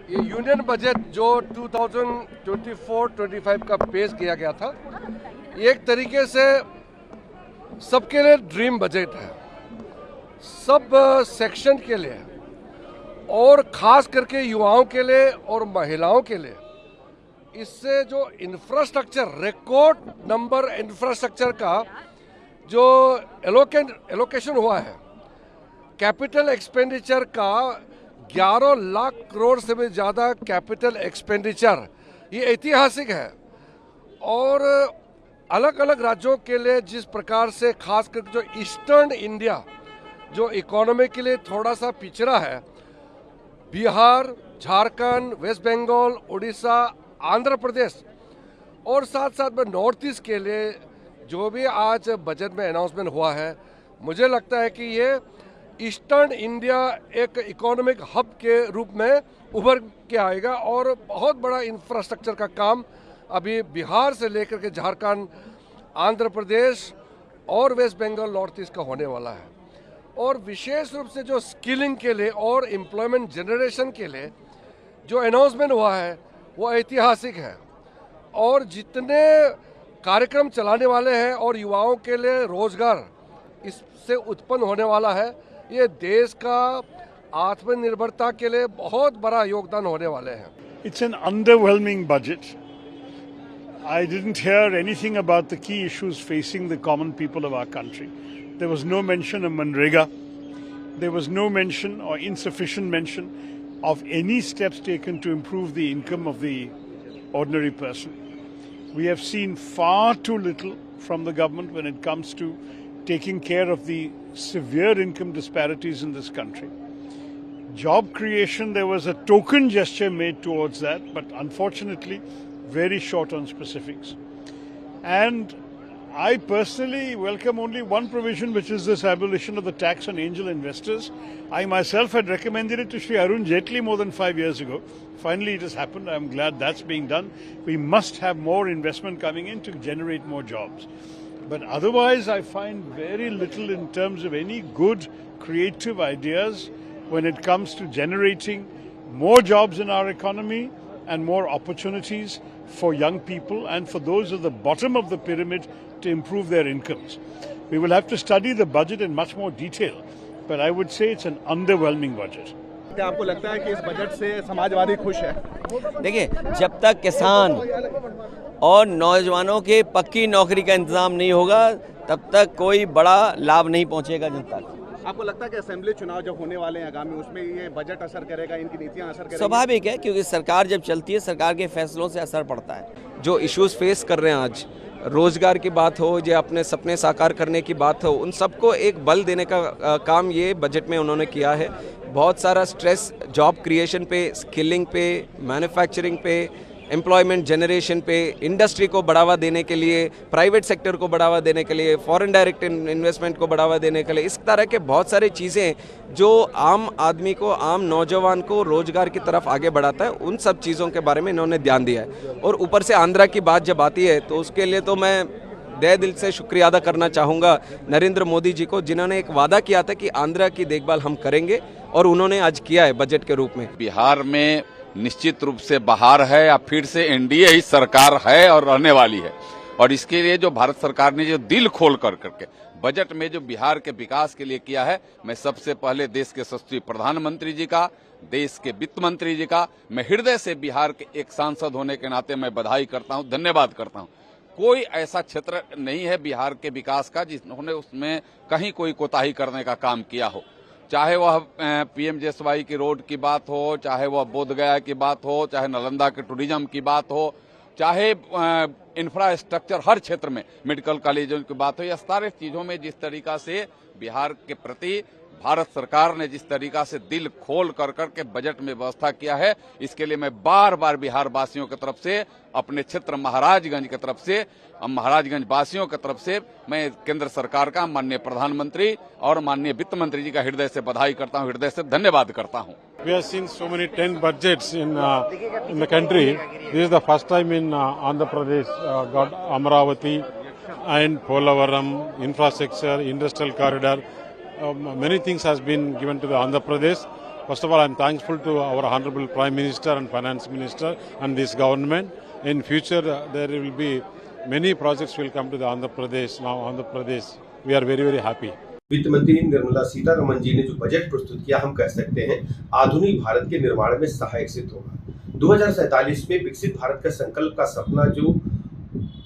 ये union budget जो 2024-25 का पेश किया गया था, एक तरीके से सबके लिए ड्रीम बजट है, सब सेक्शन के लिए और खास करके युवाओं के लिए और महिलाओं के लिए। इससे जो इंफ्रास्ट्रक्चर, रिकॉर्ड नंबर इंफ्रास्ट्रक्चर का जो एलोकेशन हुआ है, कैपिटल एक्सपेंडिचर का 11 लाख करोड़ से भी ज़्यादा कैपिटल एक्सपेंडिचर, ये ऐतिहासिक है। और अलग अलग राज्यों के लिए जिस प्रकार से खास करके जो ईस्टर्न इंडिया जो इकोनॉमी के लिए थोड़ा सा पिछड़ा है, बिहार, झारखंड, वेस्ट बंगाल, उड़ीसा, आंध्र प्रदेश और साथ साथ में नॉर्थ ईस्ट के लिए जो भी आज बजट में अनाउंसमेंट हुआ है, मुझे लगता है कि ये ईस्टर्न इंडिया एक इकोनॉमिक हब के रूप में उभर के आएगा और बहुत बड़ा इंफ्रास्ट्रक्चर का काम अभी बिहार से लेकर के झारखंड, आंध्र प्रदेश और वेस्ट बंगाल, नॉर्थ ईस्ट का होने वाला है। और विशेष रूप से जो स्किलिंग के लिए और एम्प्लॉयमेंट जनरेशन के लिए जो अनाउंसमेंट हुआ है वो ऐतिहासिक है। और जितने कार्यक्रम चलाने वाले हैं और युवाओं के लिए रोजगार इससे उत्पन्न होने वाला है, ये देश का आत्मनिर्भरता के लिए बहुत बड़ा योगदान होने वाले हैं। It's an underwhelming budget. I didn't hear anything about the key issues facing the common people of our country. There was no mention of Manrega. There was no mention or insufficient mention of any steps taken to improve the income of the ordinary person. We have seen far too little from the government when it comes to taking care of the severe income disparities in this country. Job creation, there was a token gesture made towards that, but unfortunately very short on specifics. And I personally welcome only one provision, which is this abolition of the tax on angel investors. I myself had recommended it to Shri Arun Jaitley more than 5 years ago. Finally it has happened. I'm glad that's being done. We must have more investment coming in to generate more jobs. But otherwise I find very little in terms of any good creative ideas when it comes to generating more jobs in our economy and more opportunities for young people and for those at the bottom of the pyramid to improve their incomes. We will have to study the budget in much more detail, but I would say it's an underwhelming budget. क्या आपको लगता है कि इस budget से समाजवादी खुश है? देखिए, जब तक किसान और नौजवानों के पक्की नौकरी का इंतजाम नहीं होगा, तब तक कोई बड़ा लाभ नहीं पहुंचेगा जनता को। आपको लगता है कि असेंबली चुनाव जब होने वाले हैं आगामी, उसमें ये बजट असर करेगा, इनकी नीतियां असर करेंगी? स्वाभाविक है, क्योंकि सरकार जब चलती है, सरकार के फैसलों से असर पड़ता है। जो इश्यूज फेस कर रहे हैं आज, रोजगार की बात हो या अपने सपने साकार करने की बात हो, उन सबको एक बल देने का काम ये बजट में उन्होंने किया है। बहुत सारा स्ट्रेस जॉब क्रिएशन पे, स्किलिंग पे, मैन्युफैक्चरिंग पे, एम्प्लॉयमेंट जनरेशन पे, इंडस्ट्री को बढ़ावा देने के लिए, प्राइवेट सेक्टर को बढ़ावा देने के लिए, फॉरेन डायरेक्ट इन्वेस्टमेंट को बढ़ावा देने के लिए, इस तरह के बहुत सारी चीज़ें जो आम आदमी को, आम नौजवान को रोजगार की तरफ आगे बढ़ाता है, उन सब चीज़ों के बारे में इन्होंने ध्यान दिया है। और ऊपर से आंध्रा की बात जब आती है तो उसके लिए तो मैं तहे दिल से शुक्रिया अदा करना चाहूँगा नरेंद्र मोदी जी को, जिन्होंने एक वादा किया था कि आंध्रा की देखभाल हम करेंगे और उन्होंने आज किया है बजट के रूप में। बिहार में निश्चित रूप से बहार है, या फिर से एनडीए ही सरकार है और रहने वाली है। और इसके लिए जो भारत सरकार ने जो दिल खोल कर करके बजट में जो बिहार के विकास के लिए किया है, मैं सबसे पहले देश के यशस्वी प्रधानमंत्री जी का, देश के वित्त मंत्री जी का, मैं हृदय से बिहार के एक सांसद होने के नाते मैं बधाई करता हूं, धन्यवाद करता हूं। कोई ऐसा क्षेत्र नहीं है बिहार के विकास का जिन्होंने उसमें कहीं कोई कोताही करने का काम किया हो, चाहे वह पीएमजेएसवाई की रोड की बात हो, चाहे वह बोधगया की बात हो, चाहे नालंदा के टूरिज्म की बात हो, चाहे इंफ्रास्ट्रक्चर हर क्षेत्र में मेडिकल कॉलेजों की बात हो, या सारे चीजों में जिस तरीका से बिहार के प्रति भारत सरकार ने जिस तरीका से दिल खोल कर करके बजट में व्यवस्था किया है, इसके लिए मैं बार बार बिहार वासियों की तरफ से, अपने क्षेत्र महाराजगंज की तरफ से, महाराजगंज वासियों की तरफ से मैं केंद्र सरकार का, माननीय प्रधानमंत्री और माननीय वित्त मंत्री जी का हृदय से बधाई करता हूं, हृदय से धन्यवाद करता हूं। We have seen so many 10 budgets in the country. This is the first time in Andhra Pradesh got Amaravati and Polavaram, infrastructure, industrial corridor. Many things has been given to the Andhra Pradesh. First of all, I'm thankful to our Honorable Prime Minister and Finance Minister and this government. In future, there will be many projects will come to the Andhra Pradesh. Now, Andhra Pradesh, we are very, very happy. वित्त मंत्री निर्मला सीतारमण जी ने जो budget प्रस्तुत किया, हम कह सकते हैं आधुनिक भारत के निर्माण में सहायक सिद्ध होगा। 2047 में विकसित भारत का संकल्प का सपना जो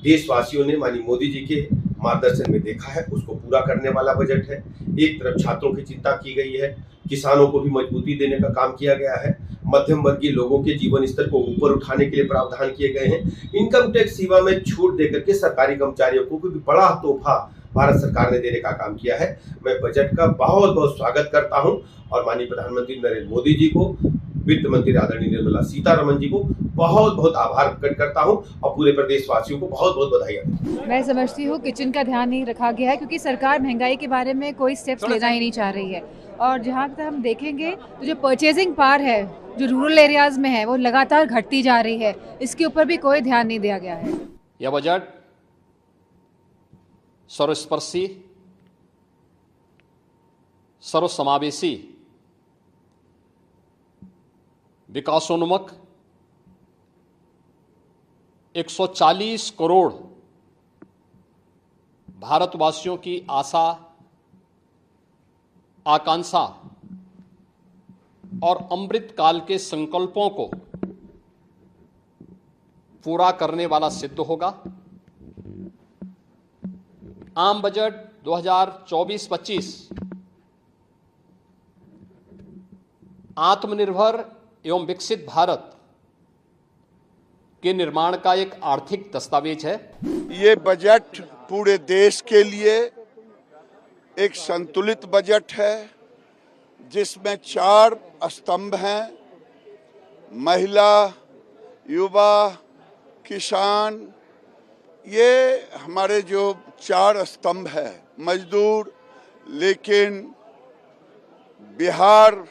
देशवासियों ने माननीय मोदी जी के मार्गदर्शन में देखा है, उसको पूरा करने वाला बजट है। एक तरफ छात्रों की चिंता की गई है, किसानों को भी मजबूती देने का काम किया गया है, मध्यम वर्गीय लोगों के जीवन स्तर को ऊपर उठाने के लिए प्रावधान किए गए हैं, इनकम टैक्स सेवा में छूट देकर के सरकारी कर्मचारियों को भी बड़ा तोहफा भारत सरकार ने देने का काम किया है। मैं बजट का बहुत बहुत स्वागत करता हूं और माननीय प्रधानमंत्री नरेंद्र मोदी जी को, वित्त मंत्री आदरणीय निर्मला सीतारमण जी को बहुत बहुत आभार प्रकट करता हूं और पूरे प्रदेशवासियों को बहुत बहुत बधाई। मैं समझती हूँ किचन का ध्यान नहीं रखा गया है, क्योंकि सरकार महंगाई के बारे में कोई स्टेप्स लेना ही नहीं चाह रही है। और जहाँ तक हम देखेंगे तो जो परचेजिंग पावर है जो रूरल एरियाज में है वो लगातार घटती जा रही है, इसके ऊपर भी कोई ध्यान नहीं दिया गया है। यह बजट सर्वस्पर्शी, सर्वसमावेशी, विकासोन्मुख 140 करोड़ भारतवासियों की आशा, आकांक्षा और अमृत काल के संकल्पों को पूरा करने वाला सिद्ध होगा। आम बजट 2024-25 आत्मनिर्भर एवं विकसित भारत के निर्माण का एक आर्थिक दस्तावेज है। ये बजट पूरे देश के लिए एक संतुलित बजट है जिसमें 4 स्तंभ हैं: महिला, युवा, किसान। ये हमारे जो 4 स्तंभ है, मजदूर। लेकिन बिहार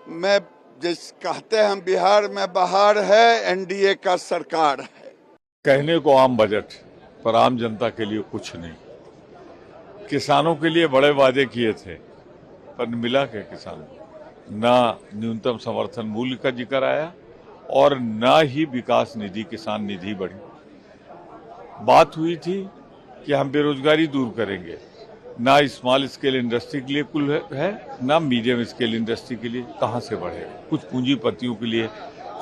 में जिस कहते हैं, हम बिहार में बहार है, एनडीए का सरकार है। कहने को आम बजट, पर आम जनता के लिए कुछ नहीं। किसानों के लिए बड़े वादे किए थे, पर मिला क्या किसानों को? ना न्यूनतम समर्थन मूल्य का जिक्र आया और ना ही विकास निधि, किसान निधि बढ़ी। बात हुई थी कि हम बेरोजगारी दूर करेंगे, ना स्मॉल स्केल इंडस्ट्री के लिए कुल है, ना मीडियम स्केल इंडस्ट्री के लिए। कहाँ से बढ़ेगा? कुछ पूंजीपतियों के लिए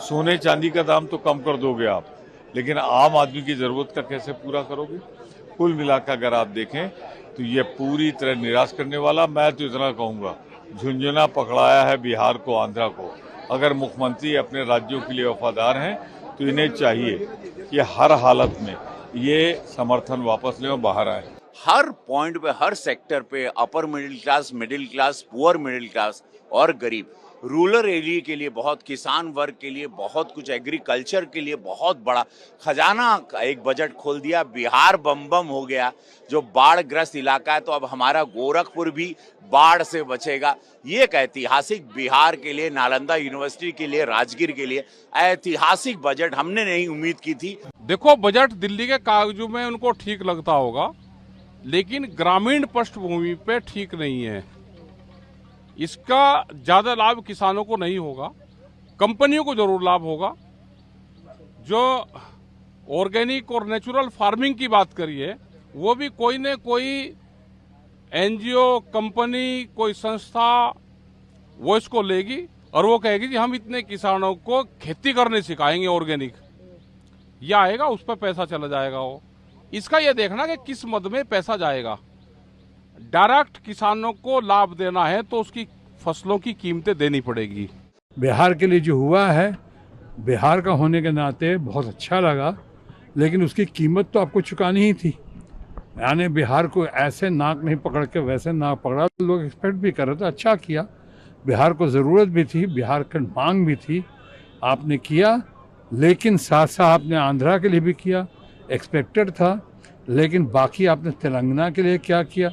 सोने चांदी का दाम तो कम कर दोगे आप, लेकिन आम आदमी की जरूरत का कैसे पूरा करोगे? कुल मिलाकर अगर आप देखें तो ये पूरी तरह निराश करने वाला। मैं तो इतना कहूँगा, झुंझुना पकड़ाया है बिहार को, आंध्रा को। अगर मुख्यमंत्री अपने राज्यों के लिए वफादार हैं तो इन्हें चाहिए कि हर हालत में ये समर्थन वापस लें और बाहर आए। हर पॉइंट पे, हर सेक्टर पे upper middle class, poor middle class और गरीब, रूरल एरिया के लिए बहुत, किसान वर्ग के लिए बहुत कुछ, एग्रीकल्चर के लिए बहुत बड़ा खजाना एक बजट खोल दिया। बिहार बम बम हो गया, जो बाढ़ ग्रस्त इलाका है, तो अब हमारा गोरखपुर भी बाढ़ से बचेगा। ये एक ऐतिहासिक, बिहार के लिए, नालंदा यूनिवर्सिटी के लिए, राजगीर के लिए ऐतिहासिक बजट हमने नहीं उम्मीद की थी। देखो, बजट दिल्ली के कागजों में उनको ठीक लगता होगा, लेकिन ग्रामीण पृष्ठभूमि पे ठीक नहीं है। इसका ज्यादा लाभ किसानों को नहीं होगा, कंपनियों को जरूर लाभ होगा। जो ऑर्गेनिक और नेचुरल फार्मिंग की बात करिए, वो भी कोई न कोई एनजीओ, कंपनी, कोई संस्था वो इसको लेगी और वो कहेगी कि हम इतने किसानों को खेती करने सिखाएंगे ऑर्गेनिक। ये आएगा, उस पर पैसा चला जाएगा। वो इसका ये देखना कि किस मद में पैसा जाएगा। डायरेक्ट किसानों को लाभ देना है तो उसकी फसलों की कीमतें देनी पड़ेगी। बिहार के लिए जो हुआ है, बिहार का होने के नाते बहुत अच्छा लगा, लेकिन उसकी कीमत तो आपको चुकानी ही थी। यानी बिहार को ऐसे नाक नहीं पकड़ के वैसे नाक पकड़ा, लोग एक्सपेक्ट भी कर रहे थे। अच्छा किया, बिहार को ज़रूरत भी थी, बिहार की मांग भी थी, आपने किया। लेकिन साथ साथ आपने आंध्रा के लिए भी किया, एक्सपेक्टेड था। लेकिन बाकी आपने तेलंगाना के लिए क्या किया,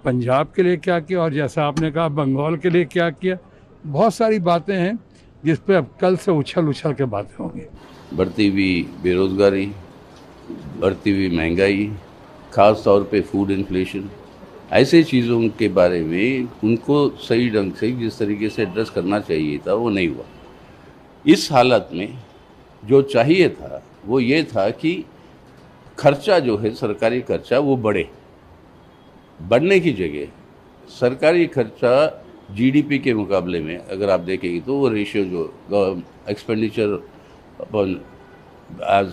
पंजाब के लिए क्या किया, और जैसा आपने कहा बंगाल के लिए क्या किया। बहुत सारी बातें हैं जिस पे अब कल से उछल उछल के बातें होंगी। बढ़ती हुई बेरोजगारी, बढ़ती हुई महंगाई, खास तौर पे फूड इन्फ्लेशन, ऐसे चीज़ों के बारे में उनको सही ढंग से जिस तरीके से एड्रेस करना चाहिए था वो नहीं हुआ। इस हालत में जो चाहिए था वो ये था कि खर्चा जो है सरकारी खर्चा वो बढ़ने की जगह सरकारी खर्चा जीडीपी के मुकाबले में अगर आप देखेंगे तो वो रेशियो जो expenditure upon as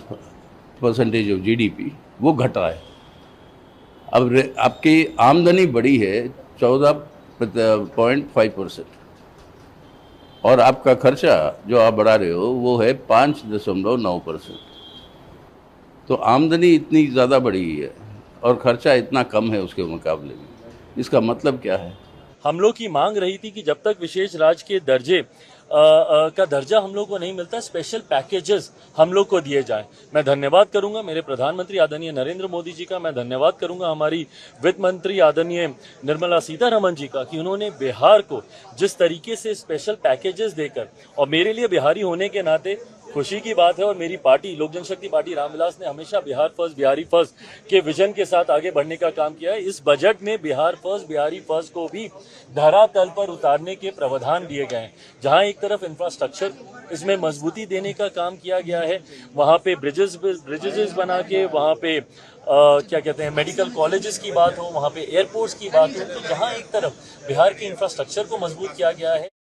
percentage of GDP वो घट रहा है। अब आपकी आमदनी बढ़ी है 14.5% और आपका खर्चा जो आप बढ़ा रहे हो वो है 5.9%। तो आमदनी इतनी ज़्यादा बढ़ी है और खर्चा इतना कम है उसके मुकाबले में। इसका मतलब क्या है? हम लोग की मांग रही थी कि जब तक विशेष राज्य के दर्जे का दर्जा हम लोग को नहीं मिलता, स्पेशल पैकेजेस हम लोग को दिए जाएं। मैं धन्यवाद करूंगा मेरे प्रधानमंत्री आदरणीय नरेंद्र मोदी जी का, मैं धन्यवाद करूंगा हमारी वित्त मंत्री आदरणीय निर्मला सीतारमण जी का कि उन्होंने बिहार को जिस तरीके से स्पेशल पैकेजेस देकर, और मेरे लिए बिहारी होने के नाते खुशी की बात है, और मेरी पार्टी लोक जनशक्ति पार्टी रामविलास ने हमेशा बिहार फर्स्ट बिहारी फर्स्ट के विजन के साथ आगे बढ़ने का काम किया है। इस बजट में बिहार फर्स्ट बिहारी फर्स्ट को भी धरातल पर उतारने के प्रावधान दिए गए हैं। जहां एक तरफ इंफ्रास्ट्रक्चर इसमें मजबूती देने का काम किया गया है, वहां पे ब्रिजेस बना के, वहां पे क्या कहते हैं मेडिकल कॉलेजेस की बात हो, वहां पे एयरपोर्ट्स की बात हो, तो जहां एक तरफ बिहार के इंफ्रास्ट्रक्चर को मजबूत किया गया है।